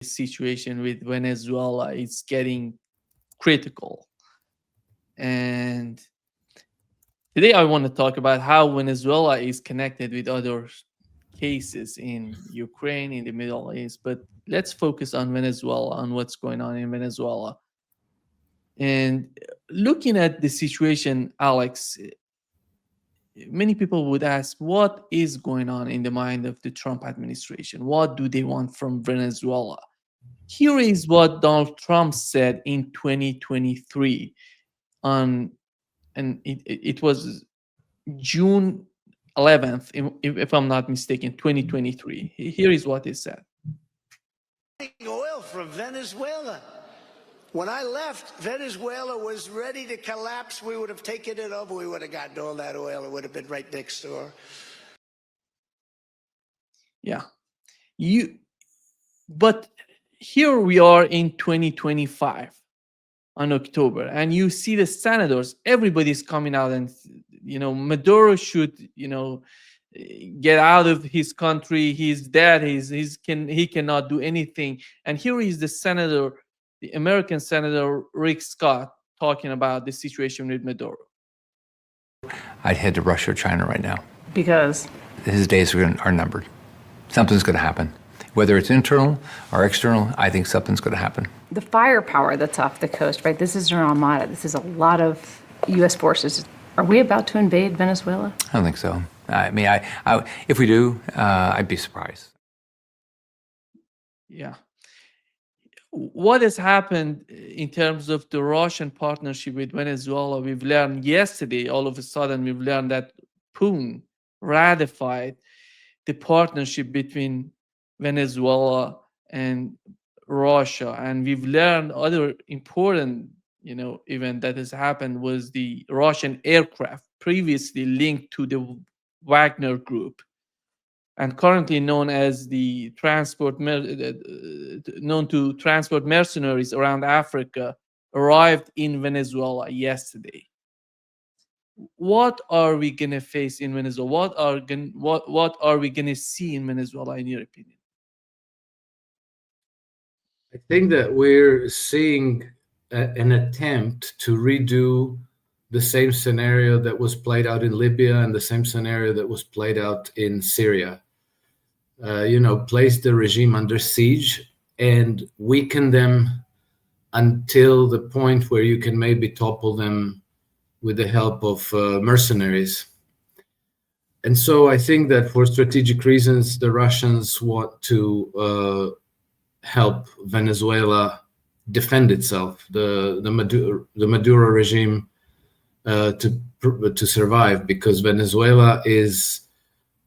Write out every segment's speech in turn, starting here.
situation with Venezuela is getting critical. And today I want to talk about how Venezuela is connected with other cases in Ukraine, in the Middle East. But let's focus on Venezuela, on what's going on in Venezuela. And looking at the situation, Alex, many people would ask, what is going on in the mind of the Trump administration? What do they want from Venezuela? Here is what Donald Trump said in 2023 on, and it was June 11th, if I'm not mistaken, 2023. Here is what he said. Oil from Venezuela. When I left, Venezuela was ready to collapse. We would have taken it over. We would have gotten all that oil. It would have been right next door. Yeah. But here we are in 2025 on October, and you see the senators, everybody's coming out and, Maduro should, get out of his country. He's dead. He cannot do anything. And here is the senator, the American Senator Rick Scott, talking about the situation with Maduro. I'd head to Russia or China right now. Because? His days are numbered. Something's going to happen. Whether it's internal or external, I think something's going to happen. The firepower that's off the coast, right? This is an armada. This is a lot of U.S. forces. Are we about to invade Venezuela? I don't think so. I mean, if we do, I'd be surprised. Yeah. What has happened in terms of the Russian partnership with Venezuela? We've learned yesterday, all of a sudden, we've learned that Putin ratified the partnership between Venezuela and Russia. And we've learned other important, event that has happened was the Russian aircraft previously linked to the Wagner Group and currently known as the known to transport mercenaries around Africa, arrived in Venezuela yesterday. What are we gonna face in Venezuela? What are we gonna see in Venezuela, in your opinion? I think that we're seeing an attempt to redo the same scenario that was played out in Libya and the same scenario that was played out in Syria. Place the regime under siege and weaken them until the point where you can maybe topple them with the help of mercenaries. And so I think that for strategic reasons, the Russians want to help Venezuela defend itself, the Maduro regime to survive, because Venezuela is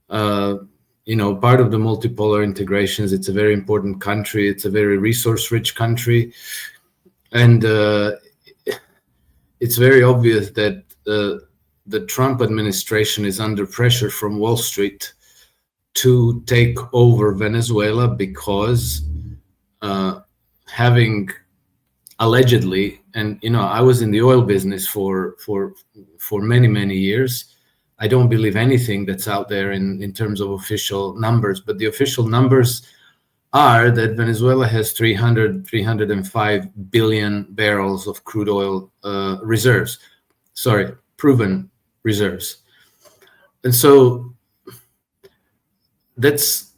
part of the multipolar integrations. It's a very important country. It's a very resource-rich country, and it's very obvious that the Trump administration is under pressure from Wall Street to take over Venezuela because having allegedly, and I was in the oil business for many years. I don't believe anything that's out there in terms of official numbers, but the official numbers are that Venezuela has 305 billion barrels of crude oil reserves. Sorry, proven reserves. And so that's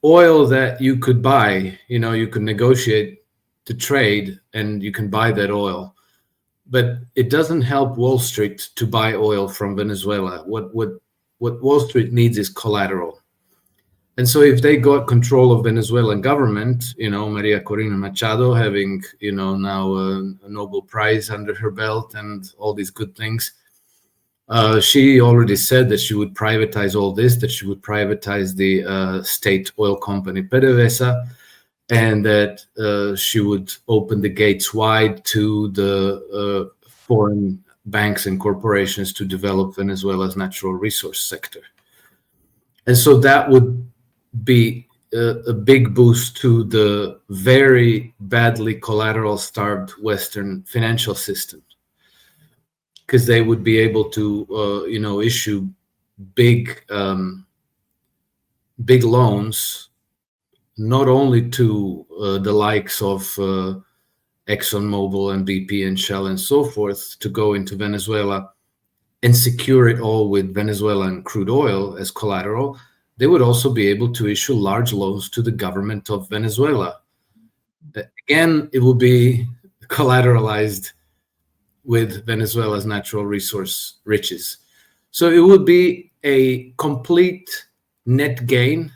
oil that you could buy. You could negotiate to trade and you can buy that oil. But it doesn't help Wall Street to buy oil from Venezuela. What Wall Street needs is collateral. And so if they got control of Venezuelan government, Maria Corina Machado having, now a Nobel Prize under her belt and all these good things, she already said that she would privatize all this, that she would privatize the state oil company PDVSA, and that she would open the gates wide to the foreign banks and corporations to develop Venezuela's natural resource sector. And so that would be a big boost to the very badly collateral-starved Western financial system, because they would be able to, issue big loans not only to the likes of ExxonMobil and BP and Shell and so forth to go into Venezuela and secure it all with Venezuelan crude oil as collateral, they would also be able to issue large loans to the government of Venezuela. Again, it will be collateralized with Venezuela's natural resource riches. So it would be a complete net gain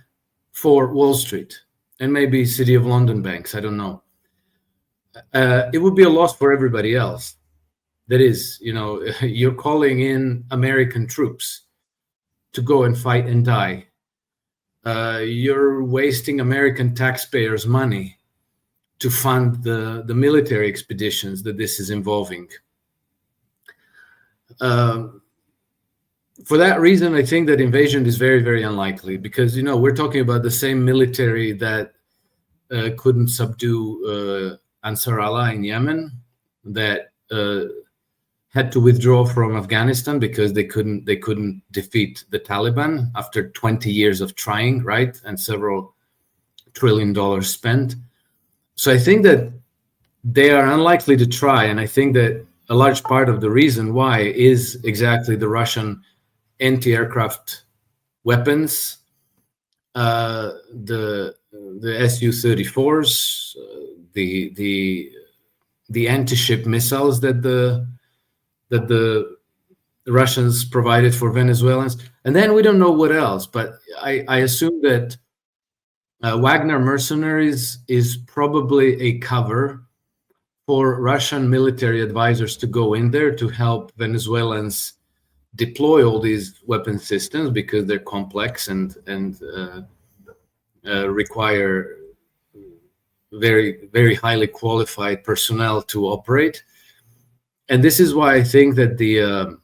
for Wall Street and maybe City of London banks, I don't know. It would be a loss for everybody else. That is, you're calling in American troops to go and fight and die. You're wasting American taxpayers' money to fund the military expeditions that this is involving. For that reason, I think that invasion is very, very unlikely because, we're talking about the same military that couldn't subdue Ansar Allah in Yemen, that had to withdraw from Afghanistan because they couldn't defeat the Taliban after 20 years of trying, right? And several $1 trillion spent. So I think that they are unlikely to try. And I think that a large part of the reason why is exactly the Russian anti-aircraft weapons, the Su-34s, the anti-ship missiles that the Russians provided for Venezuelans, and then we don't know what else. But I assume that Wagner mercenaries is probably a cover for Russian military advisors to go in there to help Venezuelans deploy all these weapon systems because they're complex and require very, very highly qualified personnel to operate. And this is why I think that the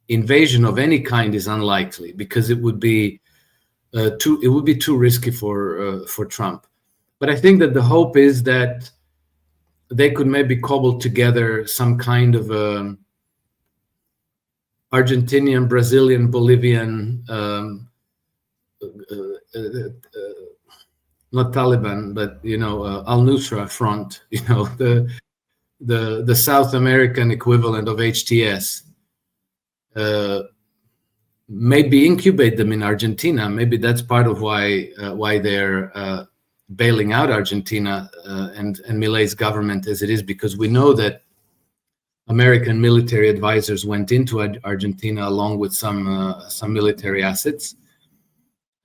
invasion of any kind is unlikely, because it would be too risky for Trump. But I think that the hope is that they could maybe cobble together some kind of Argentinian, Brazilian, Bolivian, not Taliban, but Al-Nusra front, the South American equivalent of HTS. Maybe incubate them in Argentina. Maybe that's part of why they're bailing out Argentina and Milei's government as it is, because we know that American military advisors went into Argentina along with some military assets.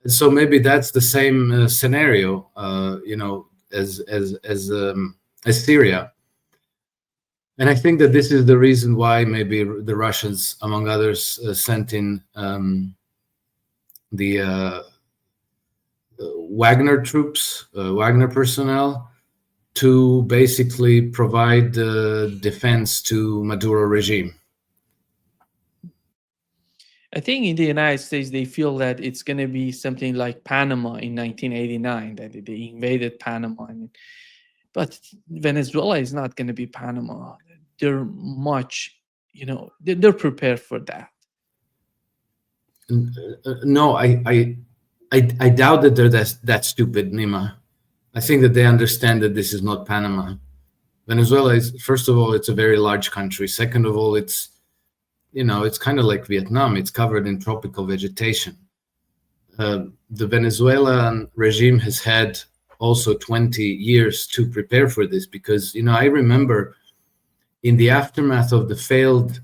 And so maybe that's the same scenario, as Syria. And I think that this is the reason why maybe the Russians, among others, sent in the Wagner troops, Wagner personnel, to basically provide defense to Maduro regime. I think in the United States, they feel that it's going to be something like Panama in 1989, that they invaded Panama. But Venezuela is not going to be Panama. They're much, they're prepared for that. No, I doubt that they're that stupid, Nima. I think that they understand that this is not Panama. Venezuela is, first of all, it's a very large country. Second of all, it's kind of like Vietnam. It's covered in tropical vegetation. The Venezuelan regime has had also 20 years to prepare for this because, I remember in the aftermath of the failed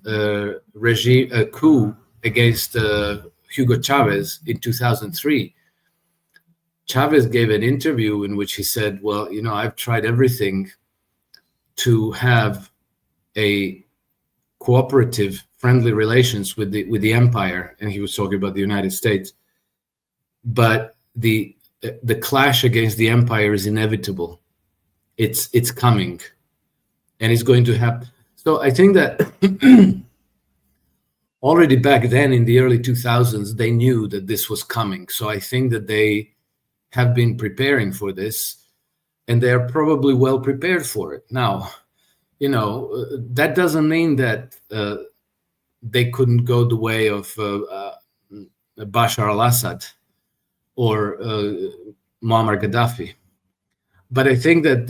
regime coup against Hugo Chavez in 2003, Chavez gave an interview in which he said, well, I've tried everything to have a cooperative, friendly relations with the empire, and he was talking about the United States. But the clash against the empire is inevitable. It's coming, and it's going to happen. So I think that already back then in the early 2000s, they knew that this was coming. So I think that they have been preparing for this, and they are probably well prepared for it. Now, that doesn't mean that they couldn't go the way of Bashar al-Assad or Muammar Gaddafi. But I think that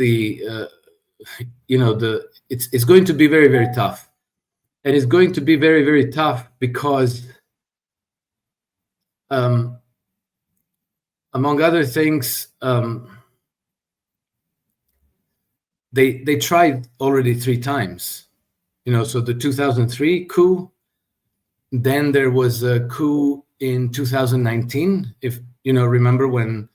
it's going to be very, very tough. And it's going to be very, very tough because, among other things, they tried already 3 times. So the 2003 coup, then there was a coup in 2019. If remember when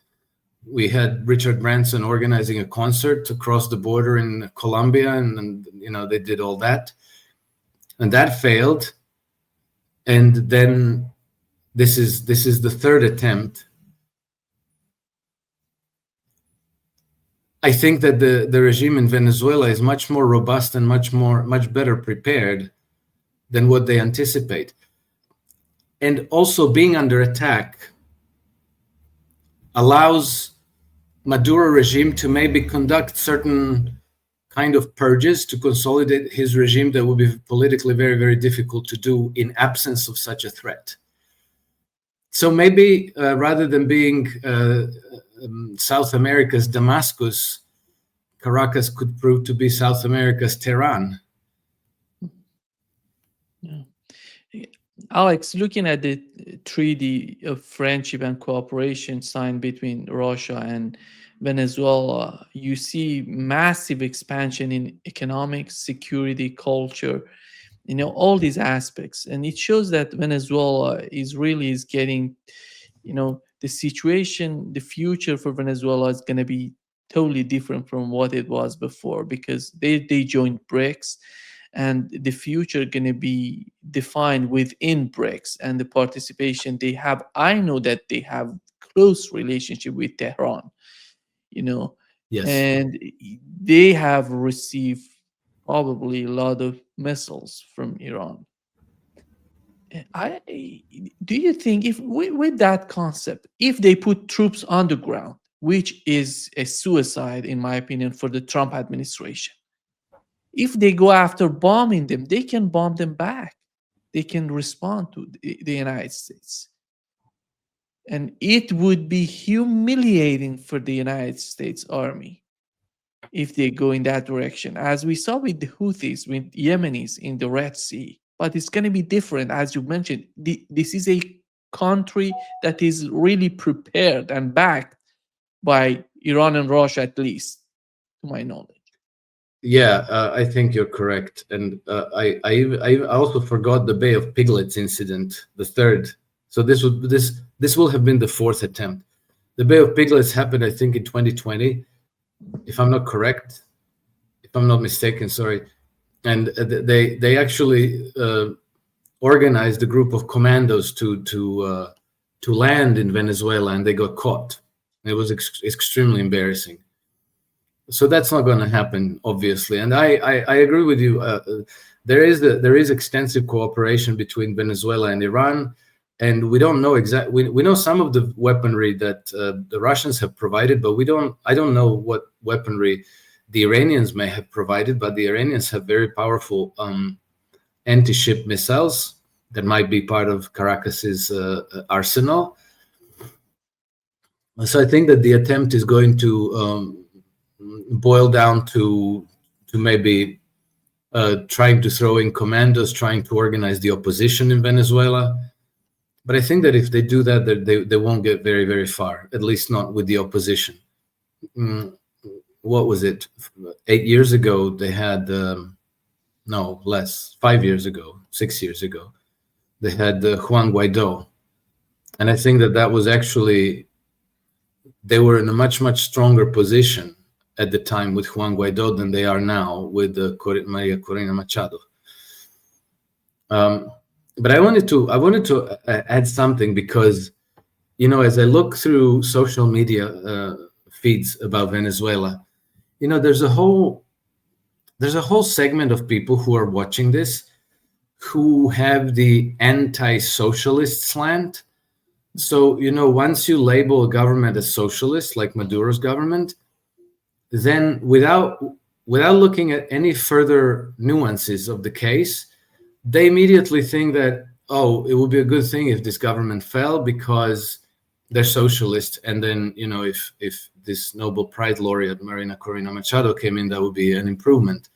we had Richard Branson organizing a concert to cross the border in Colombia, and they did all that, and that failed. And then this is the 3rd attempt. I think that the regime in Venezuela is much more robust and much better prepared than what they anticipate. And also being under attack allows Maduro regime to maybe conduct certain kind of purges to consolidate his regime that would be politically very, very difficult to do in absence of such a threat. So maybe rather than being South America's Damascus, Caracas could prove to be South America's Tehran. Yeah. Alex, looking at the treaty of friendship and cooperation signed between Russia and Venezuela, you see massive expansion in economics, security, culture, all these aspects. And it shows that Venezuela is getting, the situation, the future for Venezuela is going to be totally different from what it was before, because they joined BRICS, and the future going to be defined within BRICS and the participation they have. I know that they have close relationship with Tehran, Yes. and they have received probably a lot of missiles from Iran. Do you think, if with that concept, if they put troops on the ground, which is a suicide in my opinion for the Trump administration, if they go after bombing them, they can bomb them back. They can respond to the United States. And it would be humiliating for the United States Army if they go in that direction, as we saw with the Houthis, with Yemenis in the Red Sea. But it's going to be different, as you mentioned. This is a country that is really prepared and backed by Iran and Russia, at least, to my knowledge. Yeah, I think you're correct. And I also forgot the Bay of Piglets incident, the 3rd. So this will have been the 4th attempt. The Bay of Piglets happened, I think, in 2020, if I'm not correct, if I'm not mistaken, sorry. And they actually organized a group of commandos to land in Venezuela, and they got caught. It was extremely embarrassing. So that's not going to happen, obviously. And I agree with you. There is extensive cooperation between Venezuela and Iran, and we don't know exactly. We know some of the weaponry that the Russians have provided, but I don't know what weaponry the Iranians may have provided. But the Iranians have very powerful anti-ship missiles that might be part of Caracas's arsenal. So I think that the attempt is going to boil down to maybe trying to throw in commandos, trying to organize the opposition in Venezuela. But I think that if they do that, they won't get very, very far, at least not with the opposition. What was it? 8 years ago, they had, no, less, 5 years ago, 6 years ago, they had Juan Guaido. And I think that was actually, they were in a much, much stronger position at the time with Juan Guaido than they are now with Maria Corina Machado. But I wanted to add something, because, as I look through social media feeds about Venezuela, there's a whole segment of people who are watching this who have the anti-socialist slant. So, once you label a government as socialist, like Maduro's government, then without looking at any further nuances of the case, they immediately think that, oh, it would be a good thing if this government fell, because they're socialist, and then if this Nobel Prize laureate Marina Corina Machado came in, that would be an improvement.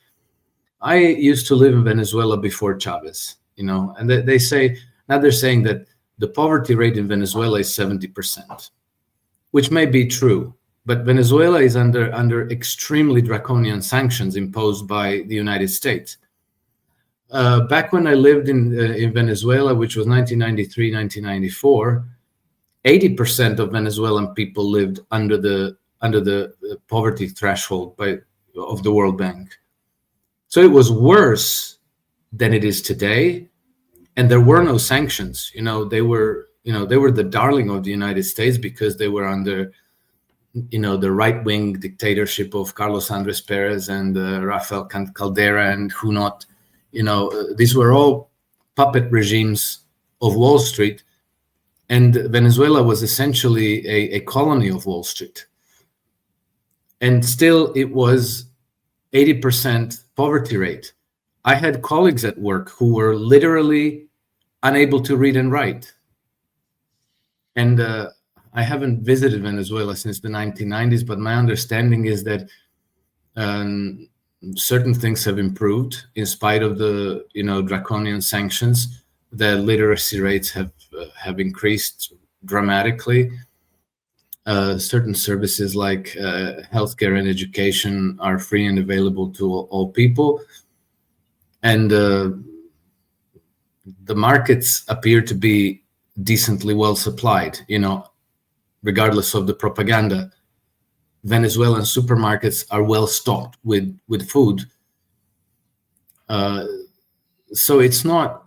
I used to live in Venezuela before Chavez, and they say now they're saying that the poverty rate in Venezuela is 70%, which may be true, but Venezuela is under extremely draconian sanctions imposed by the United States. Back when I lived in Venezuela, which was 1993, 1994, 80% of Venezuelan people lived under the poverty threshold of the World Bank. So it was worse than it is today, and there were no sanctions. They were the darling of the United States because they were under the right-wing dictatorship of Carlos Andres Perez and Rafael Caldera and who not. These were all puppet regimes of Wall Street, and Venezuela was essentially a colony of Wall Street. And still, it was 80% poverty rate. I had colleagues at work who were literally unable to read and write. And I haven't visited Venezuela since the 1990s, but my understanding is that certain things have improved in spite of the draconian sanctions. The literacy rates have increased dramatically. Certain services like healthcare and education are free and available to all people, and the markets appear to be decently well supplied. Regardless of the propaganda, Venezuelan supermarkets are well stocked with food. So it's not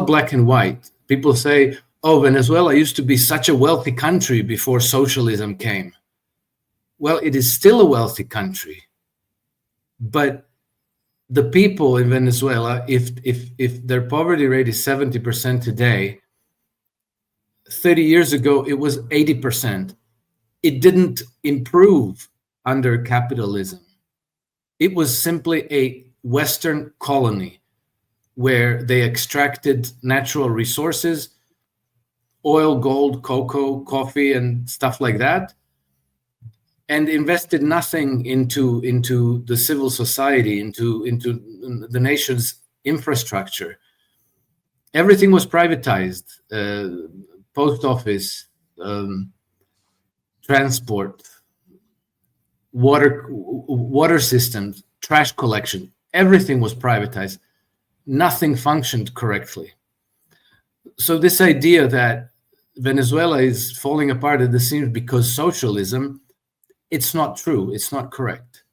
black and white. People say, "Oh, Venezuela used to be such a wealthy country before socialism came." Well, it is still a wealthy country, but the people in Venezuela, if their poverty rate is 70% today, 30 years ago it was 80%. It didn't improve under capitalism. It was simply a Western colony where they extracted natural resources, oil, gold, cocoa, coffee, and stuff like that, and invested nothing into the civil society, into the nation's infrastructure. Everything was privatized: post office, transport, water systems, trash collection. Everything was privatized. Nothing functioned correctly. So this idea that Venezuela is falling apart at the seams because socialism, it's not true. It's not correct.